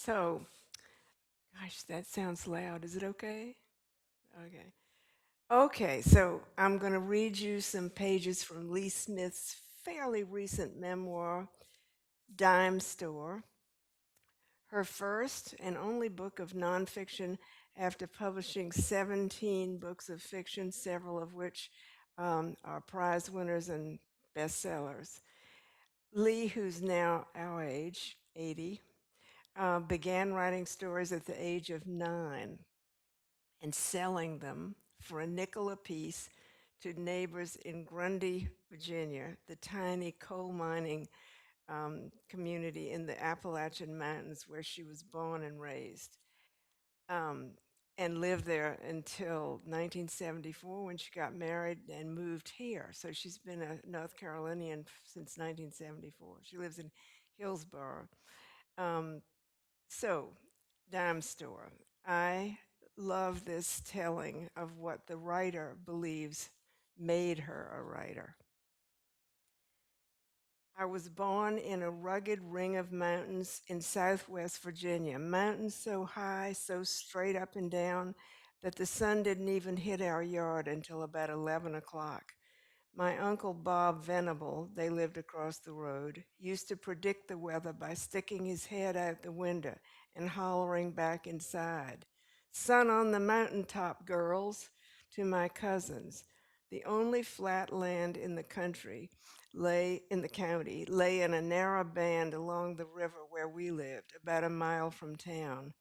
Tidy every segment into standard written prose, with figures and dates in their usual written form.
So, gosh, that sounds loud. Is it okay? Okay. Okay, so I'm going to read you some pages from Lee Smith's fairly recent memoir, Dime Store, her first and only book of nonfiction after publishing 17 books of fiction, several of which are prize winners and bestsellers. Lee, who's now our age, 80, began writing stories at the age of 9 and selling them for a nickel apiece to neighbors in Grundy, Virginia, the tiny coal mining community in the Appalachian Mountains where she was born and raised, um, and lived there until 1974 when she got married and moved here. So she's been a North Carolinian since 1974. She lives in Hillsborough. Um, so, Dime Store. I love this telling of what the writer believes made her a writer. I was born in a rugged ring of mountains in southwest Virginia, mountains so high, so straight up and down that the sun didn't even hit our yard until about 11 o'clock. My uncle Bob Venable, they lived across the road, used to predict the weather by sticking his head out the window and hollering back inside, "Sun on the mountaintop, girls," to my cousins. The only flat land in the county, lay in a narrow band along the river where we lived, about a mile from town.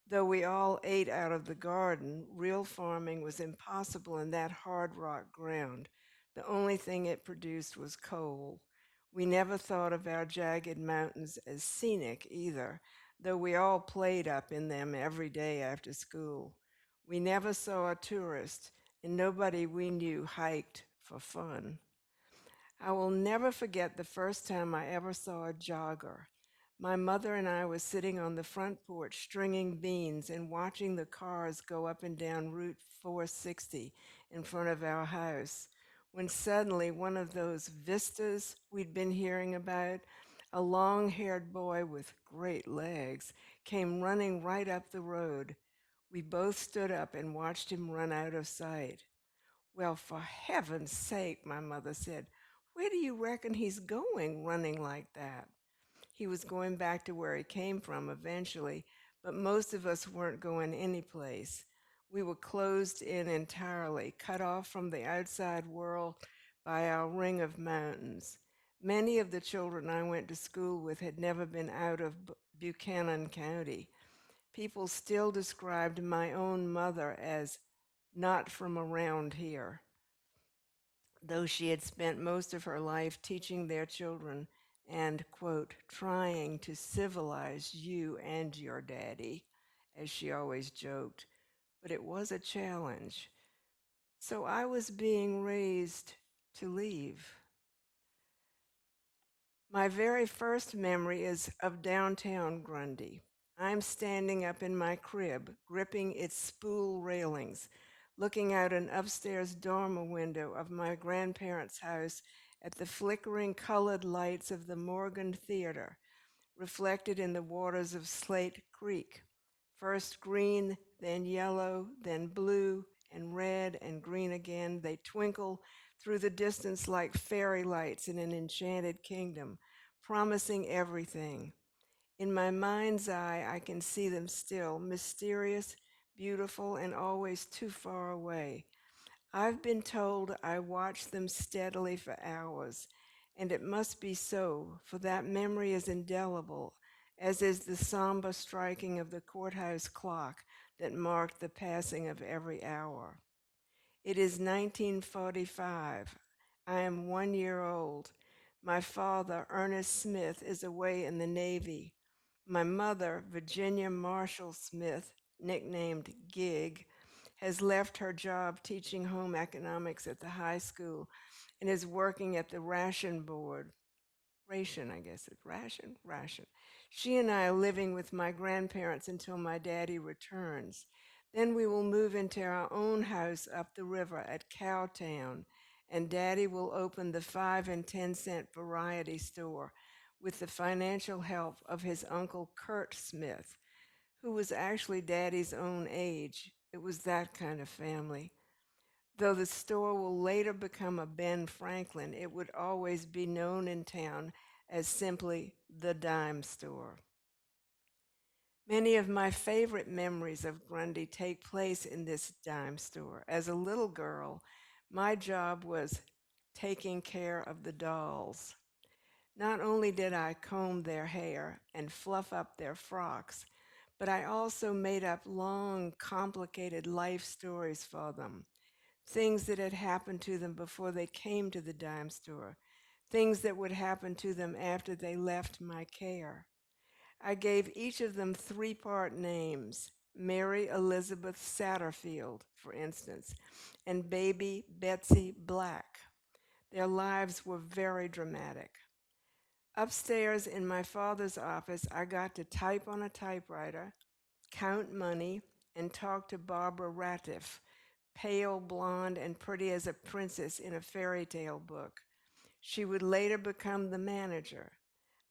Though we all ate out of the garden, real farming was impossible in that hard rock ground. The only thing it produced was coal. We never thought of our jagged mountains as scenic either, though we all played up in them every day after school. We never saw a tourist, and nobody we knew hiked for fun. I will never forget the first time I ever saw a jogger. My mother and I were sitting on the front porch stringing beans and watching the cars go up and down Route 460 in front of our house, when suddenly one of those vistas we'd been hearing about, a long haired boy with great legs, came running right up the road. We both stood up and watched him run out of sight. "Well, for heaven's sake," my mother said, "where do you reckon he's going running like that?" He was going back to where he came from eventually, but most of us weren't going anyplace. We were closed in entirely, cut off from the outside world by our ring of mountains. Many of the children I went to school with had never been out of Buchanan County. People still described my own mother as not from around here, though she had spent most of her life teaching their children and, quote, trying to civilize you and your daddy, as she always joked. But it was a challenge. So I was being raised to leave. My very first memory is of downtown Grundy. I'm standing up in my crib, gripping its spool railings, looking out an upstairs dormer window of my grandparents' house at the flickering colored lights of the Morgan Theater, reflected in the waters of Slate Creek. First green, then yellow, then blue, and red and green again, they twinkle through the distance like fairy lights in an enchanted kingdom, promising everything. In my mind's eye, I can see them still, mysterious, beautiful, and always too far away. I've been told I watched them steadily for hours, and it must be so, for that memory is indelible, as is the somber striking of the courthouse clock that marked the passing of every hour. It is 1945. I am 1 year old. My father, Ernest Smith, is away in the Navy. My mother, Virginia Marshall Smith, nicknamed Gig, has left her job teaching home economics at the high school and is working at the ration board. Ration, I guess it's ration. She and I are living with my grandparents until my daddy returns. Then we will move into our own house up the river at Cowtown, and daddy will open the 5 and 10 cent variety store with the financial help of his uncle Kurt Smith, who was actually Daddy's own age. It was that kind of family. Though the store will later become a Ben Franklin, it would always be known in town as simply the dime store. Many of my favorite memories of Grundy take place in this dime store. As a little girl, my job was taking care of the dolls. Not only did I comb their hair and fluff up their frocks, but I also made up long, complicated life stories for them. Things that had happened to them before they came to the dime store, things that would happen to them after they left my care. I gave each of them three-part names: Mary Elizabeth Satterfield, for instance, and baby Betsy Black. Their lives were very dramatic. Upstairs in my father's office, I got to type on a typewriter, count money, and talk to Barbara Ratiff, pale, blonde, and pretty as a princess in a fairy tale book. She would later become the manager.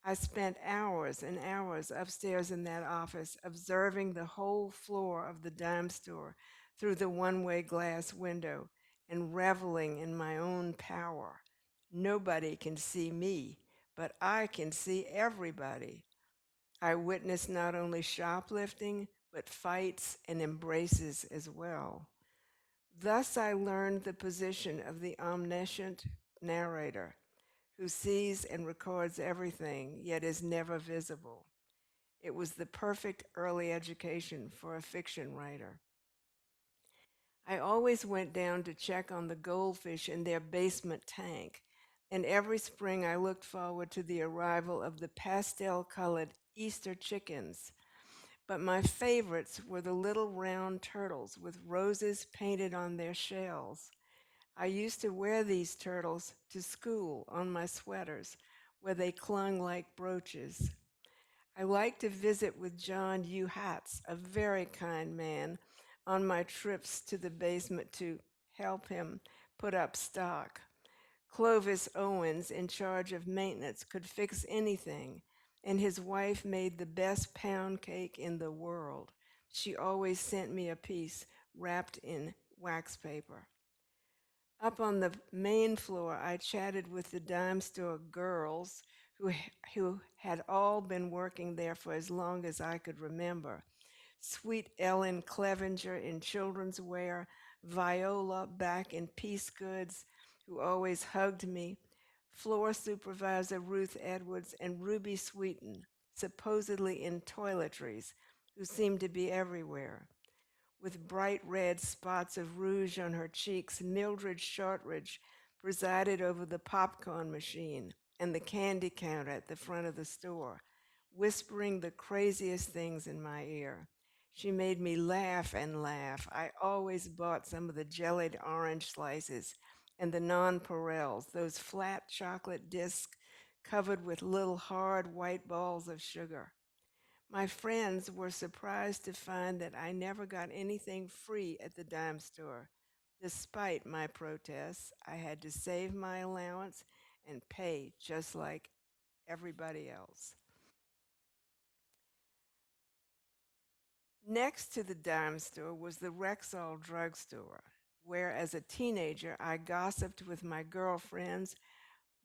I spent hours and hours upstairs in that office observing the whole floor of the dime store through the one-way glass window and reveling in my own power. Nobody can see me, but I can see everybody. I witnessed not only shoplifting, but fights and embraces as well. Thus, I learned the position of the omniscient narrator who sees and records everything, yet is never visible. It was the perfect early education for a fiction writer. I always went down to check on the goldfish in their basement tank, and every spring I looked forward to the arrival of the pastel colored Easter chickens. But my favorites were the little round turtles with roses painted on their shells. I used to wear these turtles to school on my sweaters, where they clung like brooches. I liked to visit with John U. Hatz, a very kind man, on my trips to the basement to help him put up stock. Clovis Owens, in charge of maintenance, could fix anything, and his wife made the best pound cake in the world. She always sent me a piece wrapped in wax paper. Up on the main floor, I chatted with the dime store girls who had all been working there for as long as I could remember. Sweet Ellen Clevenger in children's wear, Viola back in piece goods, who always hugged me, floor supervisor Ruth Edwards, and Ruby Sweeten, supposedly in toiletries, who seemed to be everywhere. With bright red spots of rouge on her cheeks, Mildred Shortridge presided over the popcorn machine and the candy counter at the front of the store, whispering the craziest things in my ear. She made me laugh and laugh. I always bought some of the jellied orange slices and the nonpareils, those flat chocolate discs covered with little hard white balls of sugar. My friends were surprised to find that I never got anything free at the dime store. Despite my protests, I had to save my allowance and pay just like everybody else. Next to the dime store was the Rexall drugstore, where as a teenager I gossiped with my girlfriends,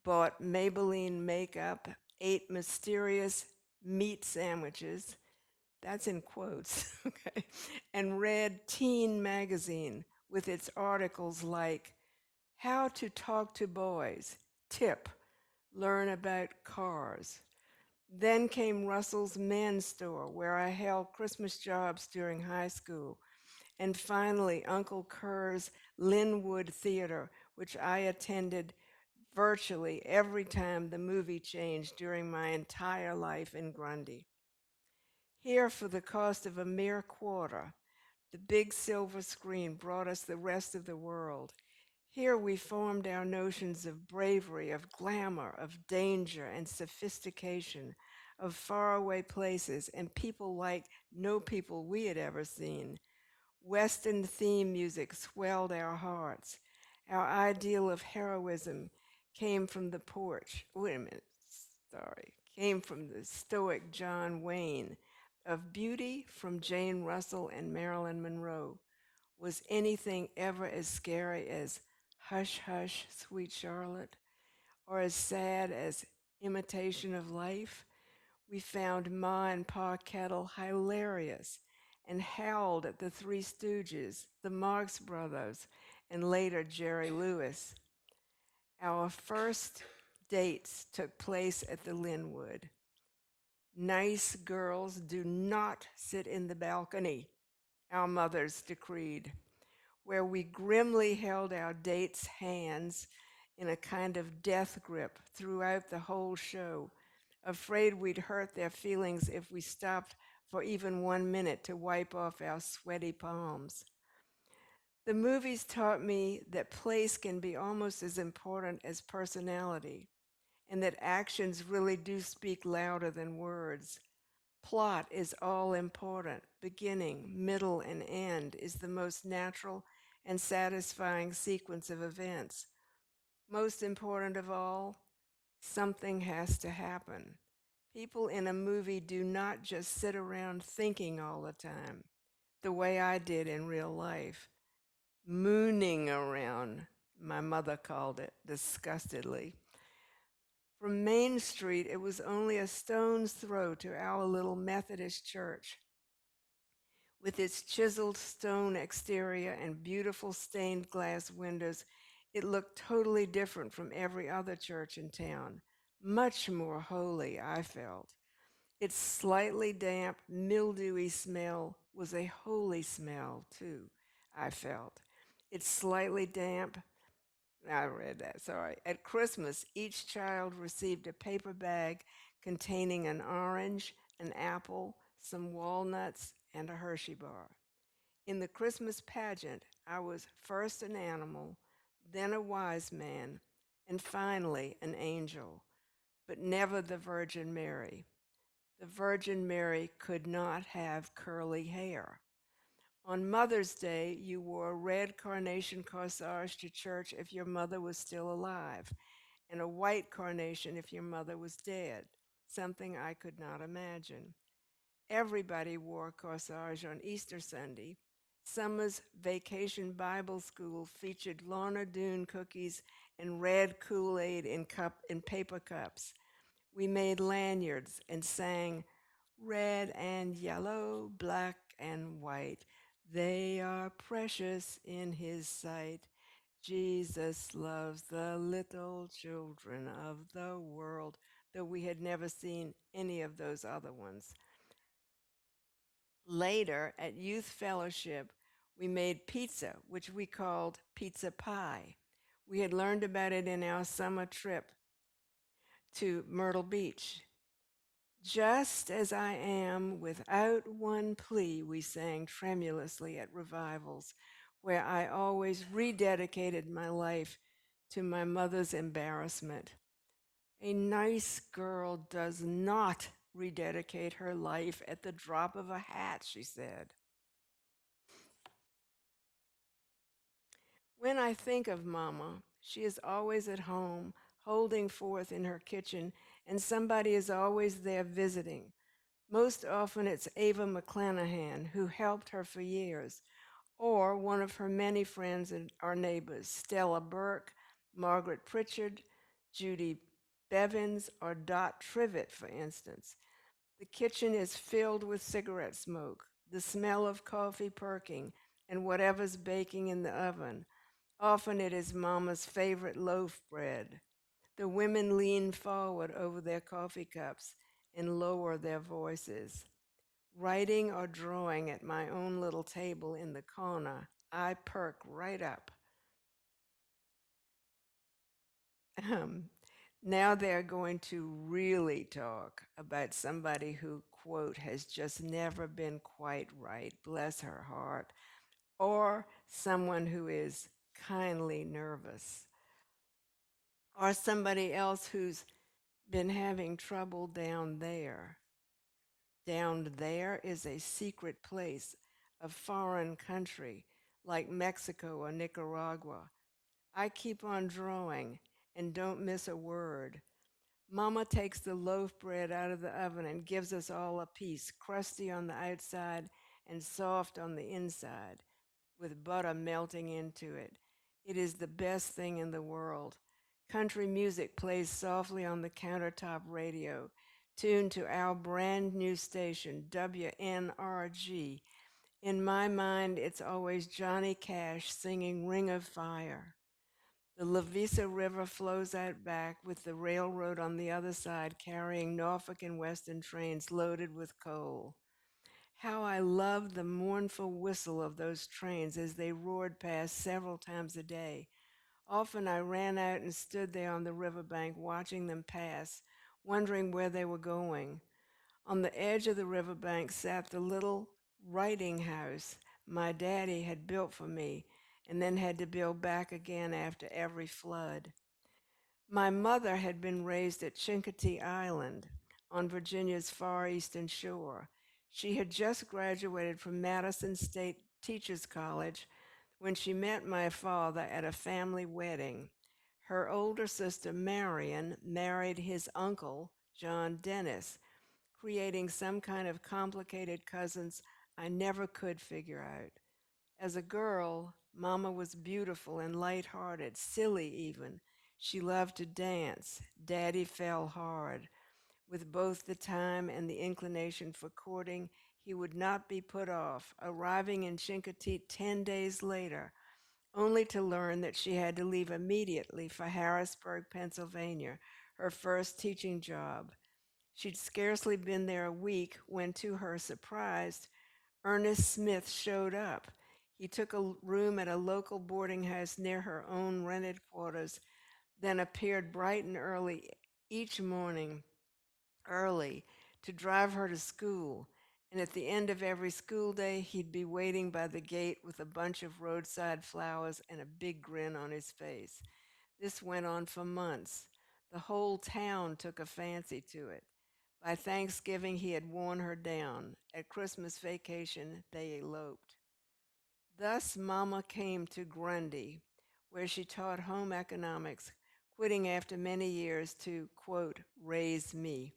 bought Maybelline makeup, ate mysterious meat sandwiches, that's in quotes, okay, and read Teen Magazine with its articles like How to Talk to Boys, Tip, Learn About Cars. Then came Russell's Men's Store, where I held Christmas jobs during high school. And finally, Uncle Kerr's Linwood Theater, which I attended virtually every time the movie changed during my entire life in Grundy. Here, for the cost of a mere quarter, the big silver screen brought us the rest of the world. Here we formed our notions of bravery, of glamour, of danger and sophistication, of faraway places and people like no people we had ever seen. Western theme music swelled our hearts. Our ideal of heroism came from the porch. Wait a minute, sorry. came from the stoic John Wayne. Of beauty from Jane Russell and Marilyn Monroe. Was anything ever as scary as Hush, Hush, Sweet Charlotte, or as sad as Imitation of Life? We found Ma and Pa Kettle hilarious and howled at the Three Stooges, the Marx Brothers, and later Jerry Lewis. Our first dates took place at the Linwood. Nice girls do not sit in the balcony, our mothers decreed, where we grimly held our dates' hands in a kind of death grip throughout the whole show, afraid we'd hurt their feelings if we stopped for even 1 minute to wipe off our sweaty palms. The movies taught me that place can be almost as important as personality, and that actions really do speak louder than words. Plot is all important. Beginning, middle, and end is the most natural and satisfying sequence of events. Most important of all, something has to happen. People in a movie do not just sit around thinking all the time, the way I did in real life. Mooning around, my mother called it disgustedly. From Main Street, it was only a stone's throw to our little Methodist church. With its chiseled stone exterior and beautiful stained glass windows, it looked totally different from every other church in town. Much more holy, I felt. Its slightly damp, mildewy smell was a holy smell, too, I felt. Its slightly damp, I read that, sorry. At Christmas, each child received a paper bag containing an orange, an apple, some walnuts, and a Hershey bar. In the Christmas pageant, I was first an animal, then a wise man, and finally an angel, but never the Virgin Mary. The Virgin Mary could not have curly hair. On Mother's Day, you wore a red carnation corsage to church if your mother was still alive, and a white carnation if your mother was dead, something I could not imagine. Everybody wore a corsage on Easter Sunday. Summer's Vacation Bible School featured Lorna Doone cookies and red Kool-Aid in paper cups. We made lanyards and sang red and yellow, black and white. They are precious in his sight. Jesus loves the little children of the world, though we had never seen any of those other ones. Later, at youth fellowship, we made pizza, which we called pizza pie. We had learned about it in our summer trip to Myrtle Beach. Just as I am, without one plea, we sang tremulously at revivals, where I always rededicated my life to my mother's embarrassment. A nice girl does not rededicate her life at the drop of a hat, she said. When I think of Mama, she is always at home, holding forth in her kitchen, and somebody is always there visiting. Most often it's Ava McClanahan, who helped her for years, or one of her many friends and our neighbors, Stella Burke, Margaret Pritchard, Judy Bevins, or Dot Trivet, for instance. The kitchen is filled with cigarette smoke, the smell of coffee perking, and whatever's baking in the oven. Often it is Mama's favorite loaf bread. The women lean forward over their coffee cups and lower their voices. Writing or drawing at my own little table in the corner, I perk right up. Um, Now they're going to really talk about somebody who, quote, has just never been quite right, bless her heart, or someone who is kindly nervous, or somebody else who's been having trouble down there. Down there is a secret place, a foreign country like Mexico or Nicaragua. I keep on drawing and don't miss a word. Mama takes the loaf bread out of the oven and gives us all a piece, crusty on the outside and soft on the inside, with butter melting into it. It is the best thing in the world. Country music plays softly on the countertop radio, tuned to our brand new station, WNRG. In my mind, it's always Johnny Cash singing Ring of Fire. The Lavisa River flows out back with the railroad on the other side carrying Norfolk and Western trains loaded with coal. How I loved the mournful whistle of those trains as they roared past several times a day. Often I ran out and stood there on the riverbank watching them pass, wondering where they were going. On the edge of the riverbank sat the little writing house my daddy had built for me and then had to build back again after every flood. My mother had been raised at Chincoteague Island on Virginia's far eastern shore. She had just graduated from Madison State Teachers College when she met my father at a family wedding. Her older sister, Marion, married his uncle, John Dennis, creating some kind of complicated cousins I never could figure out. As a girl, Mama was beautiful and light-hearted, silly even. She loved to dance. Daddy fell hard. With both the time and the inclination for courting, he would not be put off, arriving in Chincoteague 10 days later, only to learn that she had to leave immediately for Harrisburg, Pennsylvania, her first teaching job. She'd scarcely been there a week when, to her surprise, Ernest Smith showed up. He took a room at a local boarding house near her own rented quarters, then appeared bright and early each morning, early, to drive her to school. And at the end of every school day, he'd be waiting by the gate with a bunch of roadside flowers and a big grin on his face. This went on for months. The whole town took a fancy to it. By Thanksgiving, he had worn her down. At Christmas vacation, they eloped. Thus, Mama came to Grundy, where she taught home economics, quitting after many years to, quote, raise me.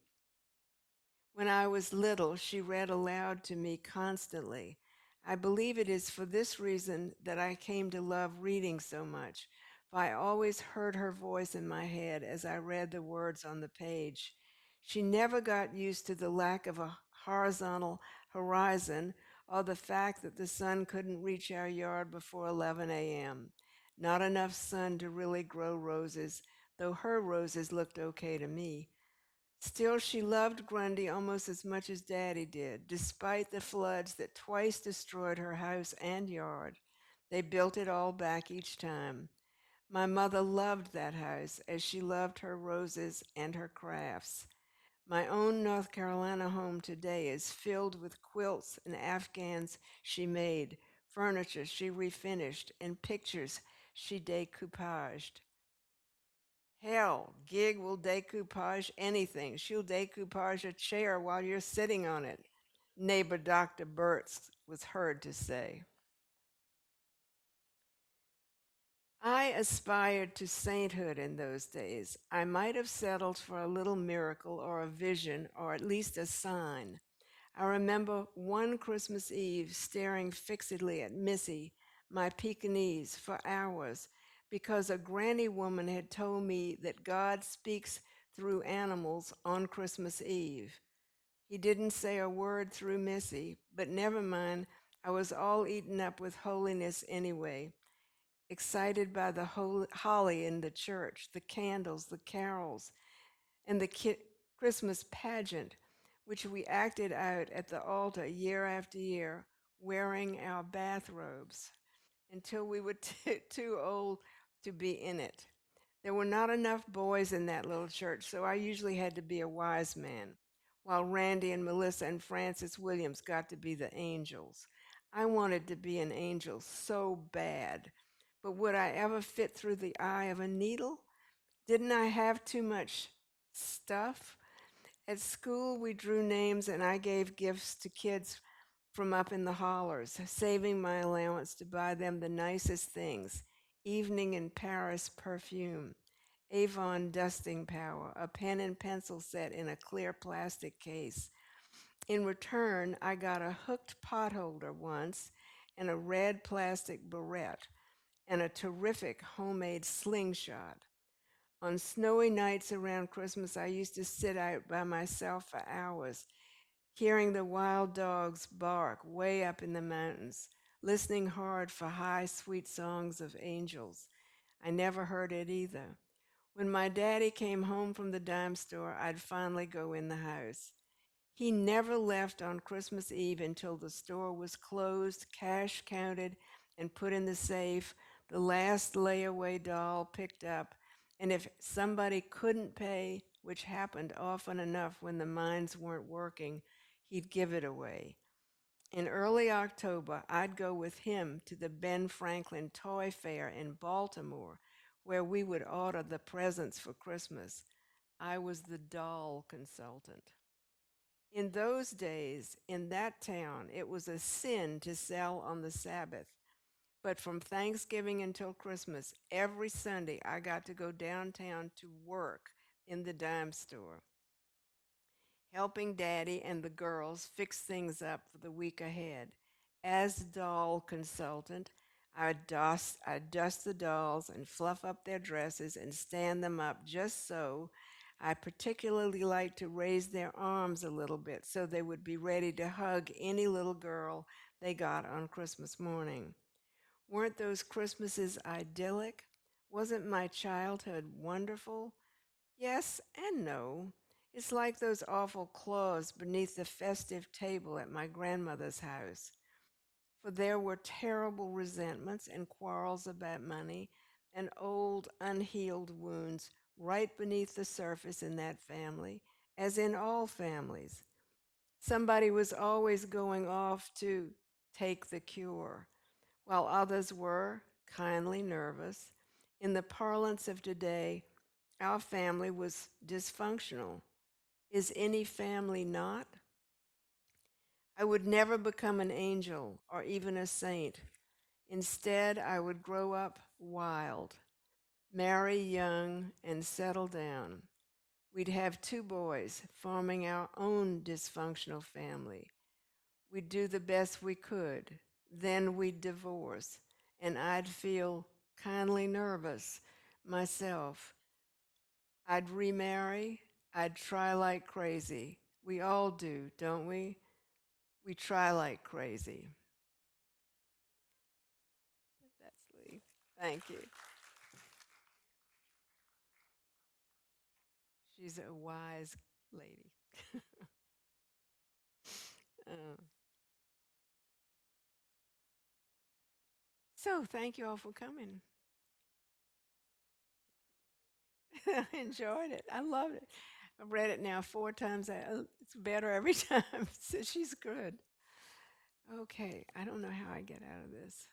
When I was little, she read aloud to me constantly. I believe it is for this reason that I came to love reading so much, for I always heard her voice in my head as I read the words on the page. She never got used to the lack of a horizontal horizon or the fact that the sun couldn't reach our yard before 11 a.m. Not enough sun to really grow roses, though her roses looked okay to me. Still, she loved Grundy almost as much as Daddy did, despite the floods that twice destroyed her house and yard. They built it all back each time. My mother loved that house as she loved her roses and her crafts. My own North Carolina home today is filled with quilts and afghans she made, furniture she refinished, and pictures she decoupaged. Hell, Gig will decoupage anything. She'll decoupage a chair while you're sitting on it, neighbor Dr. Burtz was heard to say. I aspired to sainthood in those days. I might have settled for a little miracle or a vision or at least a sign. I remember one Christmas Eve staring fixedly at Missy, my Pekingese, for hours because a granny woman had told me that God speaks through animals on Christmas Eve. He didn't say a word through Missy, but never mind, I was all eaten up with holiness anyway, excited by the holly in the church, the candles, the carols, and the Christmas pageant, which we acted out at the altar year after year, wearing our bathrobes until we were too old to be in it. There were not enough boys in that little church, so I usually had to be a wise man, while Randy and Melissa and Francis Williams got to be the angels. I wanted to be an angel so bad, but would I ever fit through the eye of a needle? Didn't I have too much stuff? At school, we drew names and I gave gifts to kids from up in the hollers, saving my allowance to buy them the nicest things, evening in Paris perfume, Avon dusting power, a pen and pencil set in a clear plastic case. In return, I got a hooked pot holder once and a red plastic barrette and a terrific homemade slingshot. On snowy nights around Christmas, I used to sit out by myself for hours, hearing the wild dogs bark way up in the mountains, listening hard for high, sweet songs of angels. I never heard it either. When my daddy came home from the dime store, I'd finally go in the house. He never left on Christmas Eve until the store was closed, cash counted, and put in the safe, the last layaway doll picked up, and if somebody couldn't pay, which happened often enough when the mines weren't working, he'd give it away. In early October, I'd go with him to the Ben Franklin Toy Fair in Baltimore, where we would order the presents for Christmas. I was the doll consultant. In those days, in that town, it was a sin to sell on the Sabbath. But from Thanksgiving until Christmas, every Sunday I got to go downtown to work in the dime store, helping Daddy and the girls fix things up for the week ahead. As doll consultant, I'd dust the dolls and fluff up their dresses and stand them up just so. I particularly liked to raise their arms a little bit so they would be ready to hug any little girl they got on Christmas morning. Weren't those Christmases idyllic? Wasn't my childhood wonderful? Yes and no. It's like those awful claws beneath the festive table at my grandmother's house. For there were terrible resentments and quarrels about money and old unhealed wounds right beneath the surface in that family, as in all families. Somebody was always going off to take the cure, while others were kindly nervous. In the parlance of today, our family was dysfunctional. Is any family not? I would never become an angel or even a saint. Instead, I would grow up wild, marry young, and settle down. We'd have two boys, forming our own dysfunctional family. We'd do the best we could. Then we'd divorce, and I'd feel kindly nervous myself. I'd remarry. I'd try like crazy. We all do, don't we? We try like crazy. That's Lee. Thank you. She's a wise lady. Uh, so thank you all for coming. I enjoyed it. I loved it. I've read it now 4 times. It's better every time. So she's good. Okay, I don't know how I get out of this.